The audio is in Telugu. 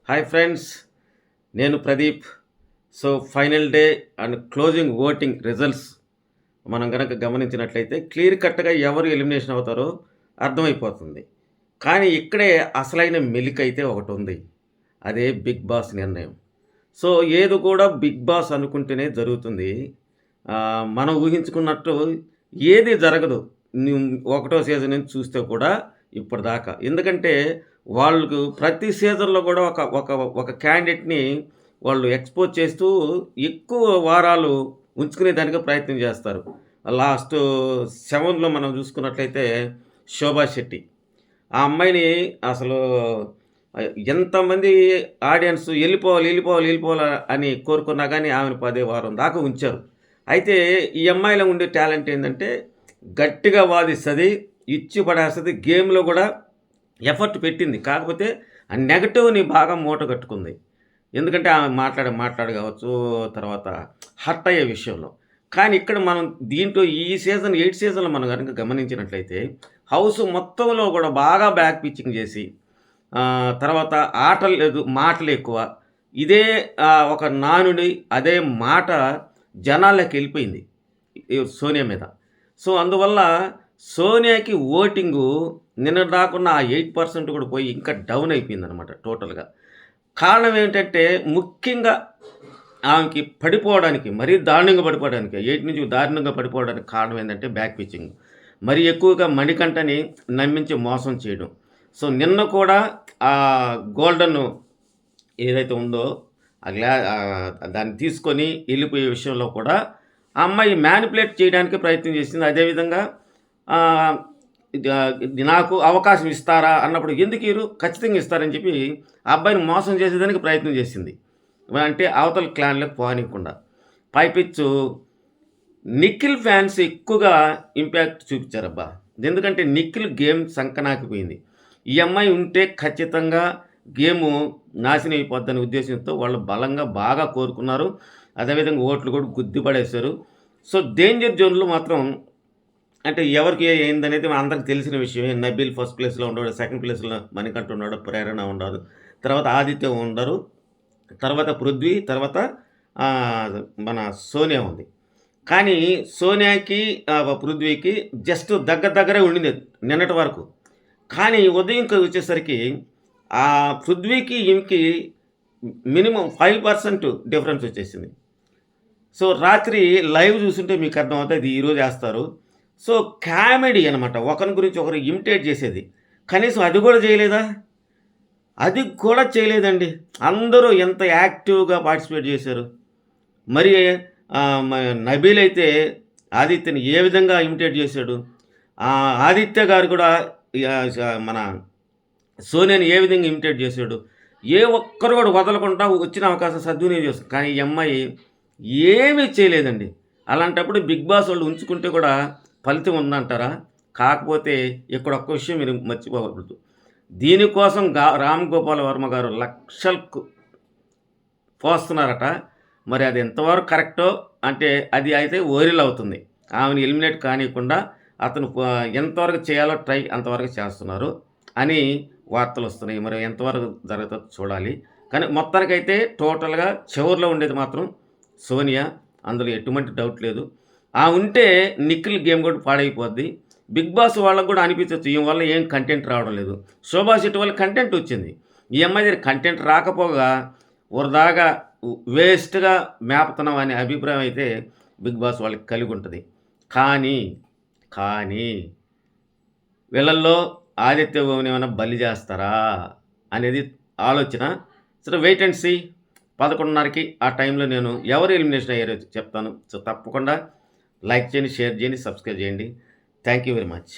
హాయ్ ఫ్రెండ్స్, నేను Pradeep. So final day and closing voting results మనం గనక గమనించినట్లయితే క్లియర్ కట్‌గా ఎవరు ఎలిమినేషన్ అవుతారో అర్థమైపోతుంది. కానీ ఇక్కడే అసలైన మెలికైతే ఒకటుంది. అదే బిగ్ బాస్ నిర్ణయం. సో ఏది కూడా బిగ్ బాస్ అనుకుంటేనే జరుగుతుంది. మనం ఊహించుకున్నట్టు ఏది జరగదు. నుం ఒకటో సీజన్ నుంచి చూస్తే కూడా ఇప్పటిదాకా. ఎందుకంటే వాళ్ళకు ప్రతి సీజన్‌లో కూడా ఒక ఒక ఒక క్యాండిడేట్‌ని వాళ్ళు ఎక్స్‌పోజ్ చేస్తూ ఎక్కువ వారాలు ఉంచుకునే దానికి ప్రయత్నం చేస్తారు. లాస్టు 7లో మనం చూసుకున్నట్లయితే శోభా శెట్టి. ఆ అమ్మాయిని అసలు ఎంతమంది ఆడియన్స్ ఎళ్ళిపోవాలి, ఎళ్ళిపోవాలి, ఎళ్ళిపోవాలా అని కోరుకున్నా గానీ ఆమెను 10 వారం దాకా ఉంచారు. అయితే ఈ అమ్మాయిలో ఉండే టాలెంట్ ఏందంటే గట్టిగా వాదిస్తది, ఇచ్చి పడేస్తది. గేమ్‌లో గూడా ఎఫర్ట్ పెట్టింది. కాకపోతే ఆ నెగెటివ్‌ని బాగా మూటగట్టుకుంది. ఎందుకంటే ఆమె మాట్లాడే కావచ్చు, తర్వాత హర్ట్ అయ్యే విషయంలో. కానీ ఇక్కడ మనం దీంట్లో ఈ సీజన్ 8 సీజన్‌లో మనం గనుక గమనించినట్లయితే హౌస్ మొత్తంలో గూడా బాగా బ్యాక్ పిచ్చింగ్ చేసి తర్వాత ఆటలు లేదు, మాటలెక్కువ. ఇదే ఒక నానుడి, అదే మాట జనాల్లోకెళ్ళిపోయింది. సోనియా మీద. సో, అందువల్ల సోనియాకి ఓటింగు నిన్నటిదాకున్న ఆ 8% కూడా పోయి ఇంకా డౌన్ అయిపోయిందనమాట టోటల్‌గా. కారణం ఏంటంటే ముఖ్యంగా ఆమెకి పడిపోవడానికి, మరీ దారుణంగా పడిపోవడానికి 8 నుంచి దారుణంగా పడిపోవడానికి కారణం ఏందంటే బ్యాక్ పిచ్చింగ్. మరీ ఎక్కువగా మణికంఠని నమ్మించి మోసం చేయడం. సో, నిన్న కూడా గోల్డెన్ ఏదైతే ఉందో దాన్ని తీసుకొని ఎళ్ళిపోయే విషయంలో కూడా ఆ అమ్మాయి మ్యానిపులేట్ చేయడానికి ప్రయత్నం చేసింది. అదేవిధంగా ఆహ్, నాకు అవకాశం ఇస్తారా అన్నప్పుడు ఎందుకీయరు? ఖచ్చితంగా ఇస్తారని చెప్పి ఆ అబ్బాయిని మోసం చేసేదానికి ప్రయత్నం చేసింది. అంటే అవతల క్లాన్‌లోకి పోనీయకుండా. పైపెచ్చు నిఖిల్ ఫ్యాన్స్ ఎక్కువగా ఇంపాక్ట్ చూపిచ్చారబ్బా! ఎందుకంటే నిఖిల్ గేమ్ సంకనాకిపోయింది. ఈ అమ్మాయి ఉంటే ఖచ్చితంగా గేము నాశనం అయిపోద్దనే ఉద్దేశ్యంతో వాళ్ళు బలంగా బాగా కోరుకున్నారు. అదేవిధంగా ఓట్లు కూడా గుద్ది పడేశారు. సో, డేంజర్ జోన్‌లో మాత్రం అంటే ఎవరికి ఏందనేది అందరికి తెలిసిన విషయమే. నబీల్ ఫస్ట్ ప్లేస్‌లో ఉన్నాడు. సెకండ్ ప్లేస్‌లో మణికంఠ ఉన్నాడు. ప్రేరణ ఉన్నారు. తర్వాత ఆదిత్య ఉండరు. తర్వాత పృథ్వీ, తర్వాత మన సోనియా ఉంది. కానీ సోనియాకి, పృథ్వీకి జస్ట్ దగ్గరే ఉండింది నిన్నటి వరకు. కానీ ఉదయంకి వచ్చేసరికి పృథ్వీకి, ఈమెకి మినిమమ్ 5% డిఫరెన్స్ వచ్చేసింది. సో, రాత్రి లైవ్ చూసుంటే మీకు అర్థమవుతది. ఇది ఈరోజు ఏస్తారు. సో, కామెడీ అనమాట. ఒకరి గురించి ఒకరు ఇమిటేట్ చేసేది. కనీసం అది కూడా చేయలేదా? అది కూడా చేయలేదండి. అందరూ ఎంత యాక్టివ్‌గా పార్టిసిపేట్ చేశారు. మరి ఆహ్, మ నబీల్ అయితే ఆదిత్యని ఏ విధంగా ఇమిటేట్ చేశాడు. ఆదిత్య గారు కూడా మన సోనియాని ఏ విధంగా ఇమిటేట్ చేశాడు. ఏ ఒక్కరు కూడా వదలకుండా వచ్చిన అవకాశం సద్వినియోగం చేస్తారు. కానీ ఈ అమ్మాయి ఏమీ చేయలేదండి. అలాంటప్పుడు బిగ్ బాస్ వాళ్ళు ఉంచుకుంటే కూడా ఫలితం ఉందంటారా? కాకపోతే ఇక్కడ ఒక్క విషయం మీరు మర్చిపోకూడదు. దీనికోసం రామ్ గోపాల్ వర్మ గారు లక్షలకు పోస్తున్నారట. మరి అది ఎంతవరకు కరెక్టో అంటే అది అయితే వైరల్ అవుతుంది. ఆమెను ఎలిమినేట్ కానీయకుండా అతను ఎంతవరకు చేయాలో అంతవరకు చేస్తున్నారు అని వార్తలొస్తున్నాయి. మరి ఎంతవరకు జరుగుతుందో చూడాలి. కానీ మొత్తానికైతే టోటల్‌గా చివర్లో ఉండేది మాత్రం సోనియా. అందులో ఎటువంటి డౌట్ లేదు. ఉంటే నిఖిల్ గేమ్ కూడా పాడైపోద్ది. బిగ్ బాస్ వాళ్ళకి కూడా అనిపించొచ్చు ఈమె వల్ల ఏం కంటెంట్ రావడం లేదు. శోభా శెట్టి వల్ల కంటెంట్ వచ్చింది. ఈ అమ్మాయి దగ్గర కంటెంట్ రాకపోగా వృధాగా వేస్ట్‌గా మేపుతున్నాం అనే అభిప్రాయం అయితే బిగ్ బాస్ వాళ్ళకి కలిగి ఉంటది. కానీ, కానీ వీళ్ళల్లో ఆదిత్య ఓంని ఏమైనా బలి చేస్తారా అనేది ఆలోచన. So, wait and see. 11:30కి ఆ టైంలో నేను ఎవరు ఎలిమినేషన్ అయ్యారో చెప్తాను. సో, తప్పకుండా లైక్ చేయండి, షేర్ చేయండి, సబ్స్క్రైబ్ చేయండి. Thank you very much.